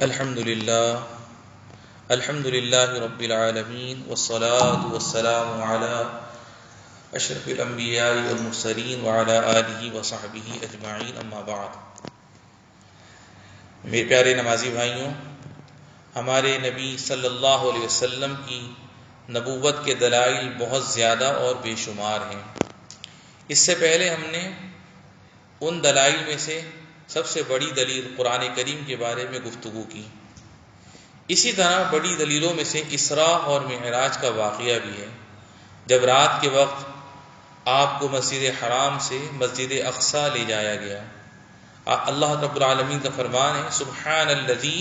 الحمد للہ رب العالمین والصلاة والسلام علی اشرف الانبیاء والمرسلین وعلی آلہ وصحبہ اجمعین، اما بعد۔ میرے پیارے نمازی بھائیوں، ہمارے نبی صلی اللہ علیہ وسلم کی نبوت کے دلائل بہت زیادہ اور بے شمار ہیں۔ اس سے پہلے ہم نے ان دلائل میں سے سب سے بڑی دلیل قرآن کریم کے بارے میں گفتگو کی۔ اسی طرح بڑی دلیلوں میں سے اسراء اور معراج کا واقعہ بھی ہے، جب رات کے وقت آپ کو مسجد حرام سے مسجد اقصی لے جایا گیا۔ اللہ رب العالمین کا فرمان ہے، سبحان الذی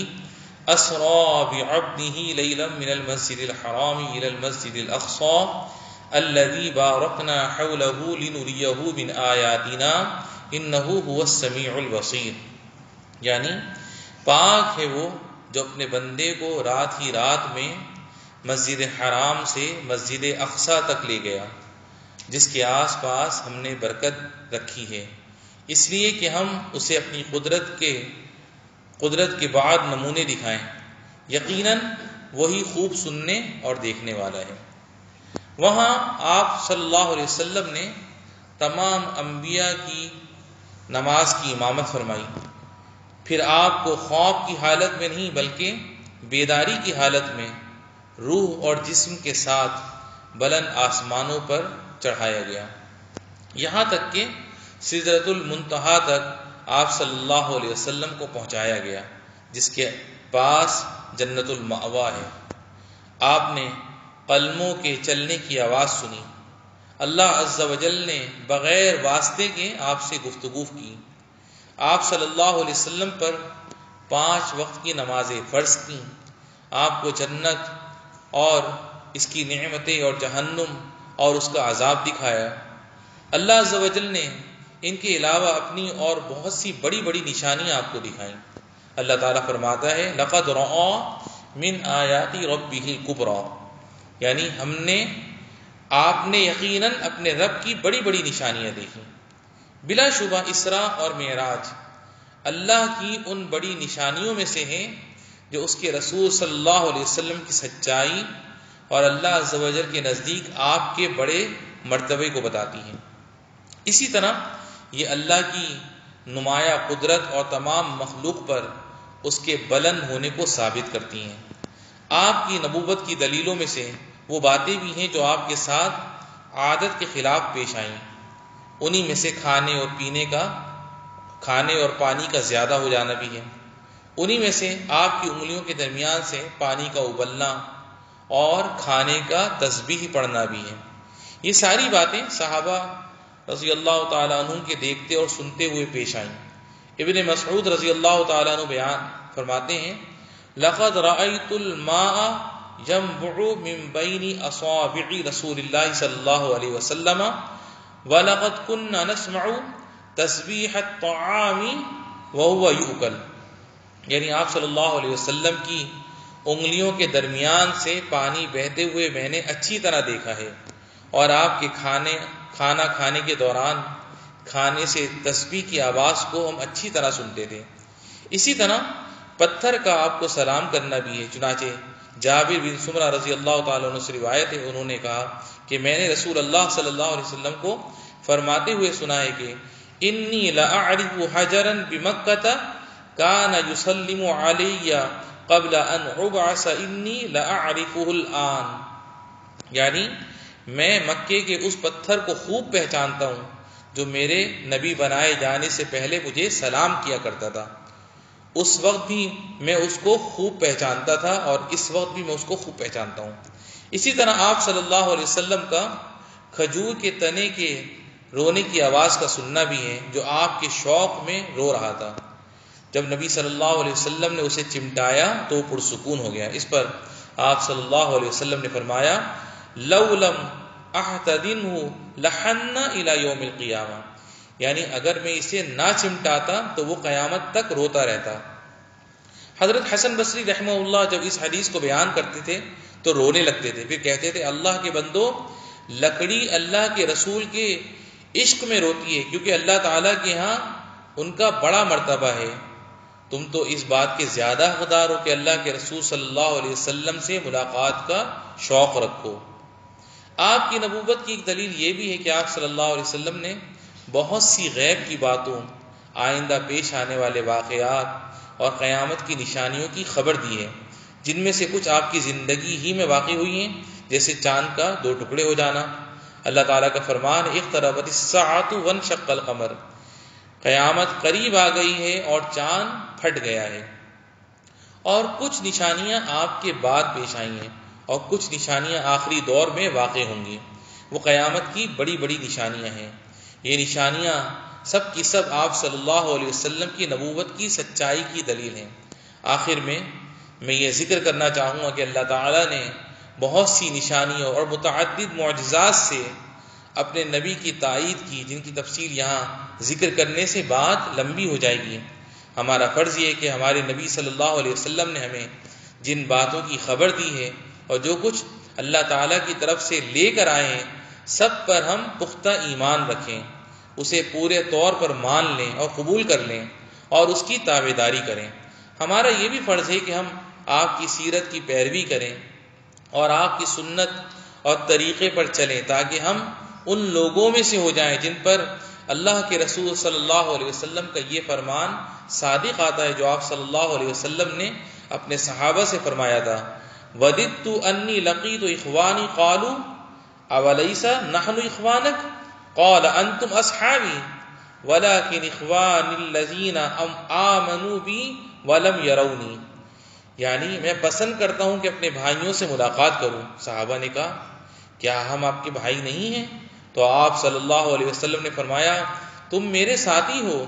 اسری بعبدہ لیلا من المسجد الحرام الی المسجد الاقصی الذی بارکنا حولہ لنریہ من آیاتنا انہ هو السمیع البصیر، یعنی پاک ہے وہ جو اپنے بندے کو رات ہی رات میں مسجد حرام سے مسجد اقصی تک لے گیا، جس کے آس پاس ہم نے برکت رکھی ہے، اس لیے کہ ہم اسے اپنی قدرت کے بعد نمونے دکھائیں۔ یقیناً وہی خوب سننے اور دیکھنے والا ہے۔ وہاں آپ صلی اللہ علیہ وسلم نے تمام انبیاء کی نماز کی امامت فرمائی، پھر آپ کو خواب کی حالت میں نہیں بلکہ بیداری کی حالت میں روح اور جسم کے ساتھ بلند آسمانوں پر چڑھایا گیا، یہاں تک کہ سدرۃ المنتہا تک آپ صلی اللہ علیہ وسلم کو پہنچایا گیا، جس کے پاس جنت المأوا ہے۔ آپ نے قلموں کے چلنے کی آواز سنی، اللہ عز و جل نے بغیر واسطے کے آپ سے گفتگو کی، آپ صلی اللہ علیہ وسلم پر 5 وقت کی نمازیں فرض کی، آپ کو جنت اور اس کی نعمتیں اور جہنم اور اس کا عذاب دکھایا۔ اللہ عز و جل نے ان کے علاوہ اپنی اور بہت سی بڑی بڑی نشانیاں آپ کو دکھائیں۔ اللہ تعالیٰ فرماتا ہے، لقد رأى من آیات ربہ الکبریٰ، یعنی آپ نے یقیناً اپنے رب کی بڑی بڑی نشانیاں دیکھی۔ بلا شبہ اسراء اور معراج اللہ کی ان بڑی نشانیوں میں سے ہیں جو اس کے رسول صلی اللہ علیہ وسلم کی سچائی اور اللہ عز و جل کے نزدیک آپ کے بڑے مرتبے کو بتاتی ہیں۔ اسی طرح یہ اللہ کی نمایاں قدرت اور تمام مخلوق پر اس کے بلند ہونے کو ثابت کرتی ہیں۔ آپ کی نبوت کی دلیلوں میں سے وہ باتیں بھی ہیں جو آپ کے ساتھ عادت کے خلاف پیش آئیں، انہی میں سے کھانے اور پانی کا زیادہ ہو جانا بھی ہے، انہی میں سے آپ کی انگلیوں کے درمیان سے پانی کا ابلنا اور کھانے کا تسبیح پڑھنا بھی ہے۔ یہ ساری باتیں صحابہ رضی اللہ تعالیٰ عنہ کے دیکھتے اور سنتے ہوئے پیش آئیں۔ ابن مسعود رضی اللہ تعالیٰ عنہ بیان فرماتے ہیں، لقد رأيت الماء ينبع من بين اصابع رسول اللہ صلی اللہ علیہ وسلم وَلَقَدْ كُنَّا نَسْمَعُ تَسْبِيحَ الطَّعَامِ وَهُوَ يُؤْكَلُ، یعنی آپ صلی اللہ علیہ وسلم کی انگلیوں کے درمیان سے پانی بہتے ہوئے میں نے اچھی طرح دیکھا ہے، اور آپ کے کھانا کھانے کے دوران کھانے سے تسبیح کی آواز کو ہم اچھی طرح سنتے تھے۔ اسی طرح پتھر کا آپ کو سلام کرنا بھی ہے، چنانچہ جابر بن سمرہ رضی اللہ تعالیٰ عنہ سے روایت ہے، انہوں نے کہا کہ میں نے رسول اللہ صلی اللہ علیہ وسلم کو فرماتے ہوئے سنا ہے کہ انی لأعرف حجرا بمکۃ کان یسلم علی قبل ان ابعث انی لأعرفه الآن، یعنی میں مکے کے اس پتھر کو خوب پہچانتا ہوں جو میرے نبی بنائے جانے سے پہلے مجھے سلام کیا کرتا تھا، اس وقت بھی میں اس کو خوب پہچانتا تھا اور اس وقت بھی میں اس کو خوب پہچانتا ہوں۔ اسی طرح آپ صلی اللہ علیہ وسلم کا کھجور کے تنے کے رونے کی آواز کا سننا بھی ہے، جو آپ کے شوق میں رو رہا تھا۔ جب نبی صلی اللہ علیہ وسلم نے اسے چمٹایا تو وہ پرسکون ہو گیا۔ اس پر آپ صلی اللہ علیہ وسلم نے فرمایا، لَوْ لَمْ أَحْتَضِنْهُ لَحَنَّ إِلَى يَوْمِ الْقِيَامَةِ، یعنی اگر میں اسے نہ چمٹاتا تو وہ قیامت تک روتا رہتا۔ حضرت حسن بصری رحمہ اللہ جب اس حدیث کو بیان کرتے تھے تو رونے لگتے تھے، پھر کہتے تھے، اللہ کے بندو، لکڑی اللہ کے رسول کے عشق میں روتی ہے، کیونکہ اللہ تعالیٰ کے ہاں ان کا بڑا مرتبہ ہے، تم تو اس بات کے زیادہ حقدار ہو کہ اللہ کے رسول صلی اللہ علیہ وسلم سے ملاقات کا شوق رکھو۔ آپ کی نبوت کی ایک دلیل یہ بھی ہے کہ آپ صلی اللہ علیہ وسلم نے بہت سی غیب کی باتوں، آئندہ پیش آنے والے واقعات اور قیامت کی نشانیوں کی خبر دی ہے، جن میں سے کچھ آپ کی زندگی ہی میں واقع ہوئی ہیں، جیسے چاند کا 2 ٹکڑے ہو جانا۔ اللہ تعالیٰ کا فرمان اقتربت الساعۃ وانشق القمر، قیامت قریب آ گئی ہے اور چاند پھٹ گیا ہے۔ اور کچھ نشانیاں آپ کے بعد پیش آئی ہیں اور کچھ نشانیاں آخری دور میں واقع ہوں گی، وہ قیامت کی بڑی بڑی نشانیاں ہیں۔ یہ نشانیاں سب کی سب آپ صلی اللہ علیہ وسلم کی نبوت کی سچائی کی دلیل ہیں۔ آخر میں یہ ذکر کرنا چاہوں گا کہ اللہ تعالیٰ نے بہت سی نشانیوں اور متعدد معجزات سے اپنے نبی کی تائید کی، جن کی تفصیل یہاں ذکر کرنے سے بات لمبی ہو جائے گی۔ ہمارا فرض یہ ہے کہ ہمارے نبی صلی اللہ علیہ وسلم نے ہمیں جن باتوں کی خبر دی ہے اور جو کچھ اللہ تعالیٰ کی طرف سے لے کر آئے ہیں، سب پر ہم پختہ ایمان رکھیں، اسے پورے طور پر مان لیں اور قبول کر لیں اور اس کی تابعداری کریں۔ ہمارا یہ بھی فرض ہے کہ ہم آپ کی سیرت کی پیروی کریں اور آپ کی سنت اور طریقے پر چلیں، تاکہ ہم ان لوگوں میں سے ہو جائیں جن پر اللہ کے رسول صلی اللہ علیہ وسلم کا یہ فرمان صادق آتا ہے جو آپ صلی اللہ علیہ وسلم نے اپنے صحابہ سے فرمایا تھا، وَدِدْتُ أَنِّي لَقِيتُ إِخْوَانِي قَالُوا أَوَلَيْسَ نَحْنُ إِخْوَانَكَ قَالَ أَنْتُمْ أَصْحَابِي وَلَكِنْ إِخْوَانِي الَّذِينَ آمَنُوا بِي وَلَمْ يَرَوْنِي، یعنی میں پسند کرتا ہوں کہ اپنے بھائیوں سے ملاقات کروں۔ صحابہ نے کہا کیا ہم آپ کے بھائی نہیں ہیں؟ تو آپ صلی اللہ علیہ وسلم نے فرمایا تم میرے ساتھی ہو،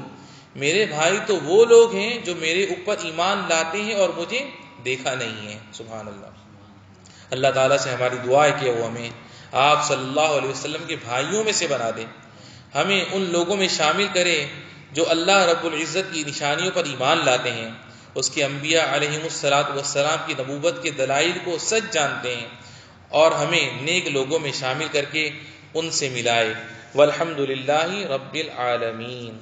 میرے بھائی تو وہ لوگ ہیں جو میرے اوپر ایمان لاتے ہیں اور مجھے دیکھا نہیں ہے۔ سبحان اللہ۔ اللہ تعالیٰ سے ہماری دعا ہے کہ وہ ہمیں آپ صلی اللہ علیہ وسلم کے بھائیوں میں سے بنا دے، ہمیں ان لوگوں میں شامل کرے جو اللہ رب العزت کی نشانیوں پر ایمان لاتے ہیں، اس کے انبیاء علیہم السلام کی نبوت کے دلائل کو سچ جانتے ہیں، اور ہمیں نیک لوگوں میں شامل کر کے ان سے ملائے۔ والحمد للہ رب العالمین۔